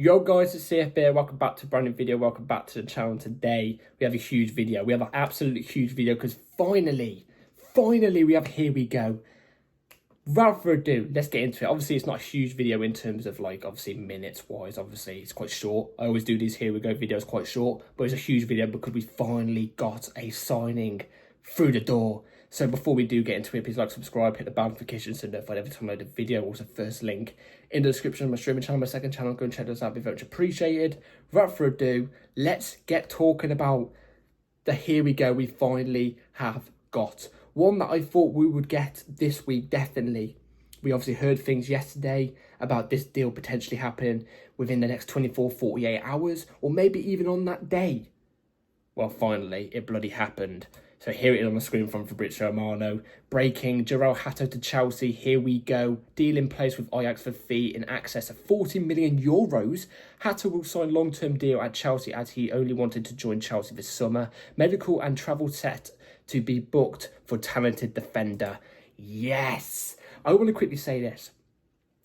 Yo guys, it's CF Bear. Welcome back to a brand new video. Welcome back to the channel. Today we have a huge video. We have an absolutely huge video because finally we have Here We Go. Without further ado, let's get into it. Obviously, it's not a huge video in terms of obviously minutes wise. Obviously, it's quite short. I always do these Here We Go videos quite short, but it's a huge video because we finally got a signing through the door. So before we do get into it, please like, subscribe, hit the bell notification so notified every time I load a video. Also, first link in the description of my streaming channel, my second channel. Go and check those out. Be very much appreciated. Without further ado, let's get talking about the Here We Go we finally have got. One that I thought we would get this week, definitely. We obviously heard things yesterday about this deal potentially happening within the next 24, 48 hours, or maybe even on that day. Well, finally, it bloody happened. So here it is on the screen from Fabrizio Romano. Breaking, Jorrel Hato to Chelsea. Here we go. Deal in place with Ajax for fee in excess of 40 million euros. Hato will sign long-term deal at Chelsea as he only wanted to join Chelsea this summer. Medical and travel set to be booked for talented defender. Yes! I want to quickly say this.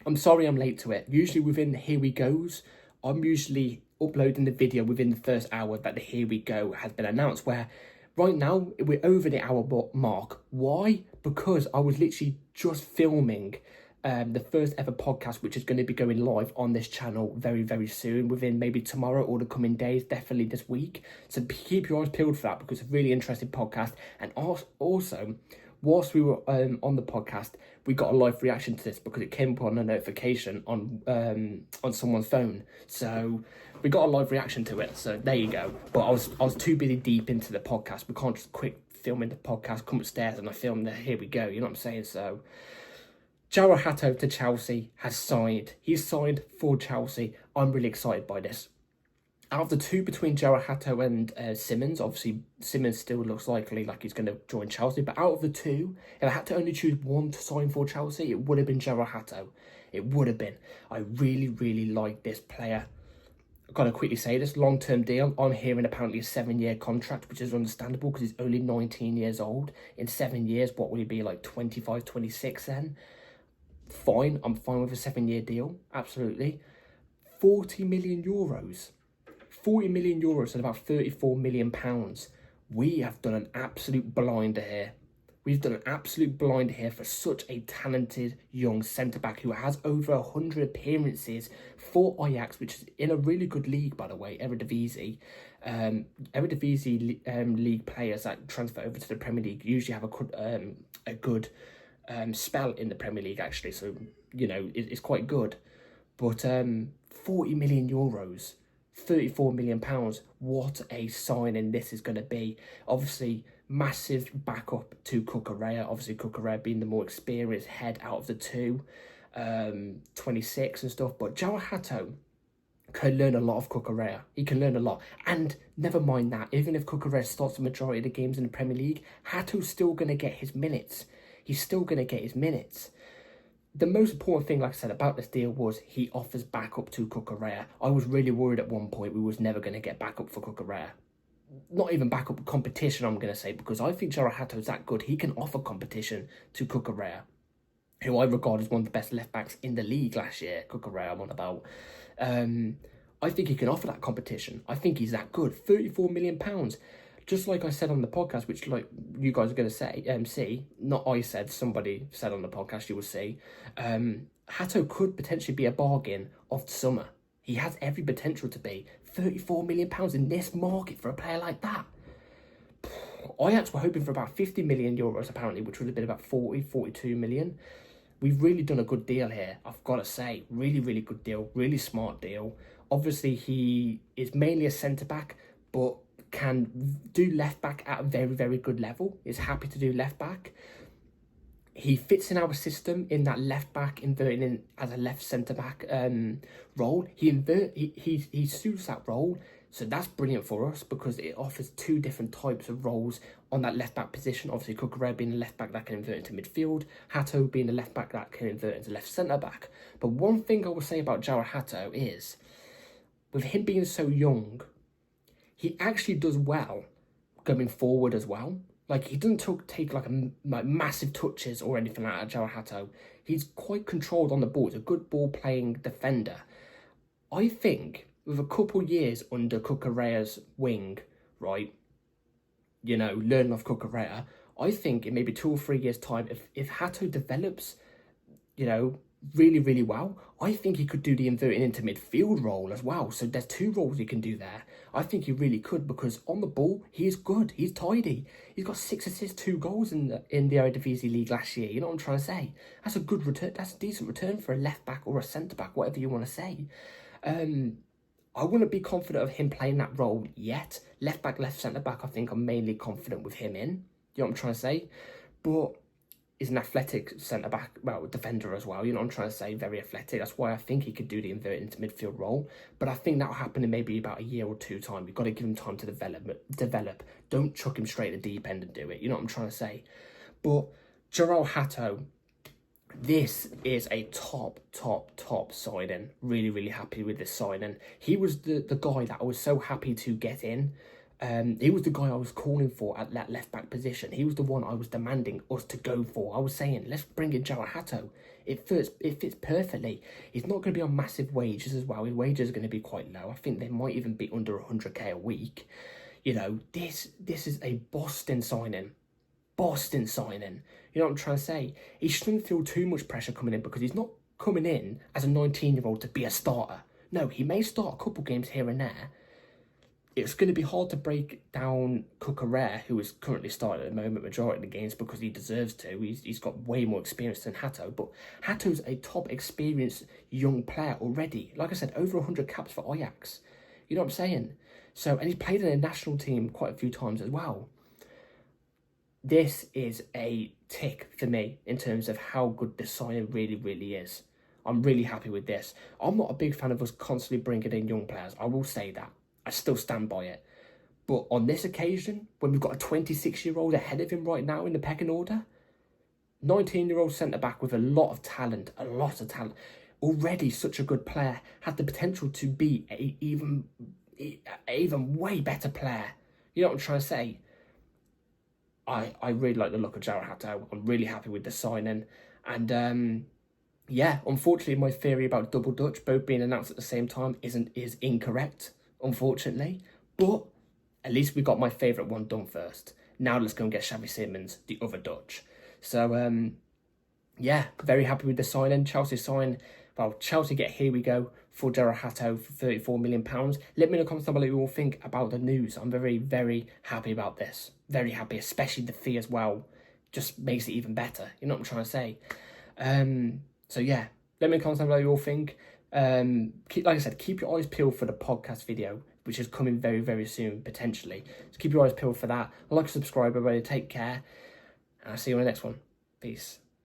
I'm sorry I'm late to it. Usually within the Here We Goes, I'm usually uploading the video within the first hour that the Here We Go has been announced, where right now, we're over the hour mark. Why? Because I was literally just filming the first ever podcast, which is going to be going live on this channel very, very soon, within maybe tomorrow or the coming days, definitely this week. So keep your eyes peeled for that because it's a really interesting podcast. And also, whilst we were on the podcast, we got a live reaction to this because it came up on a notification on someone's phone. So we got a live reaction to it. So there you go. But I was too busy deep into the podcast. We can't just quick film in the podcast, come upstairs and I film the Here We Go. You know what I'm saying? So Jorrel Hato to Chelsea has signed. He's signed for Chelsea. I'm really excited by this. Out of the two between Jorrel Hato and Simmons, obviously Simmons still looks likely like he's going to join Chelsea. But out of the two, if I had to only choose one to sign for Chelsea, it would have been Jorrel Hato. It would have been. I really, really like this player. I've got to quickly say this, long-term deal. I'm hearing apparently a 7-year contract, which is understandable because he's only 19 years old. In 7 years, what will he be, like 25, 26 then? Fine, I'm fine with a 7-year deal, absolutely. 40 million euros. 40 million euros and about 34 million pounds. We have done an absolute blinder here. We've done an absolute blinder here for such a talented young centre-back who has over 100 appearances for Ajax, which is in a really good league, by the way, Eredivisie. Eredivisie league players that transfer over to the Premier League usually have a good spell in the Premier League, actually. So, you know, it's quite good. But 40 million euros. 34 million pounds. What a signing this is going to be. Obviously, massive backup to Cucurella. Obviously, Cucurella being the more experienced head out of the two, 26 and stuff. But Jorrel Hato can learn a lot of Cucurella. He can learn a lot. And never mind that, even if Cucurella starts the majority of the games in the Premier League, Hato's still going to get his minutes. He's still going to get his minutes. The most important thing, like I said, about this deal was he offers backup to Cucurella. I was really worried at one point we was never going to get backup for Cucurella. Not even backup, competition, I'm going to say, because I think Jorrel Hato is that good. He can offer competition to Cucurella, who I regard as one of the best left-backs in the league last year. Cucurella, I'm on about. I think he can offer that competition. I think he's that good. 34 million pounds. Just like I said on the podcast, which like you guys are going to say, see, not I said, somebody said on the podcast, you will see, Hato could potentially be a bargain of the summer. He has every potential to be. 34 million pounds in this market for a player like that. Ajax were hoping for about 50 million euros apparently, which would have been about 42 million. We've really done a good deal here, I've got to say. Really, really good deal. Really smart deal. Obviously, he is mainly a centre-back, but can do left back at a very, very good level. Is happy to do left back. He fits in our system in that left back, inverting in as a left centre back role. He suits that role, so that's brilliant for us because it offers two different types of roles on that left back position. Obviously, Cucurella being a left back that can invert into midfield, Hato being a left back that can invert into left centre back. But one thing I will say about Jorrel Hato is, with him being so young, he actually does well going forward as well. Like, he doesn't take like massive touches or anything like that, Jorrel Hato. He's quite controlled on the ball. He's a good ball-playing defender. I think with a couple years under Cucurella's wing, right, you know, learning off Cucurella, I think in maybe 2 or 3 years' time, if Hato develops, you know, really, really well, I think he could do the inverting into midfield role as well. So there's 2 roles he can do there. I think he really could, because on the ball, he is good. He's tidy. He's got 6 assists, 2 goals in the Eredivisie League last year. You know what I'm trying to say? That's a good return. That's a decent return for a left-back or a centre-back, whatever you want to say. I wouldn't be confident of him playing that role yet. Left-back, left centre-back, I think I'm mainly confident with him in. You know what I'm trying to say? But he's an athletic centre-back, well, defender as well. You know what I'm trying to say? Very athletic. That's why I think he could do the inverted into midfield role. But I think that'll happen in maybe about a year or 2 time. You've got to give him time to develop. Don't chuck him straight at the deep end and do it. You know what I'm trying to say? But Jorrel Hato, this is a top signing. Really, really happy with this signing. He was the guy that I was so happy to get in. He was the guy I was calling for at that left-back position. He was the one I was demanding us to go for. I was saying, let's bring in Jorrel Hato. It fits perfectly. He's not going to be on massive wages as well. His wages are going to be quite low. I think they might even be under 100k a week. You know, this is a Boston signing. You know what I'm trying to say? He shouldn't feel too much pressure coming in, because he's not coming in as a 19-year-old to be a starter. No, he may start a couple games here and there. It's going to be hard to break down Cucurella, who is currently starting at the moment majority of the games, because he deserves to. He's got way more experience than Hato, but Hato's a top experienced young player already. Like I said, over 100 caps for Ajax. You know what I'm saying? So, and he's played in a national team quite a few times as well. This is a tick for me in terms of how good this signing really, really is. I'm really happy with this. I'm not a big fan of us constantly bringing in young players. I will say that. I still stand by it. But on this occasion, when we've got a 26-year-old ahead of him right now in the pecking order, 19-year-old centre-back with a lot of talent, already such a good player, had the potential to be an even way better player. You know what I'm trying to say? I really like the look of Jorrel Hato. I'm really happy with the signing. And yeah, unfortunately, my theory about double Dutch, both being announced at the same time, is incorrect, unfortunately. But at least we got my favourite one done first. Now let's go and get Xavi Simons, the other Dutch. So, yeah, very happy with the signing. Chelsea get Here We Go for Jorrel Hato for £34 million. Let me know in the comments down below what you all think about the news. I'm very, very happy about this. Very happy, especially the fee as well. Just makes it even better. You know what I'm trying to say? So yeah, let me know in the comments down below what you all think. Like I said, keep your eyes peeled for the podcast video, which is coming very, very soon, potentially. So keep your eyes peeled for that. Like and subscribe, everybody. Take care. And I'll see you on the next one. Peace.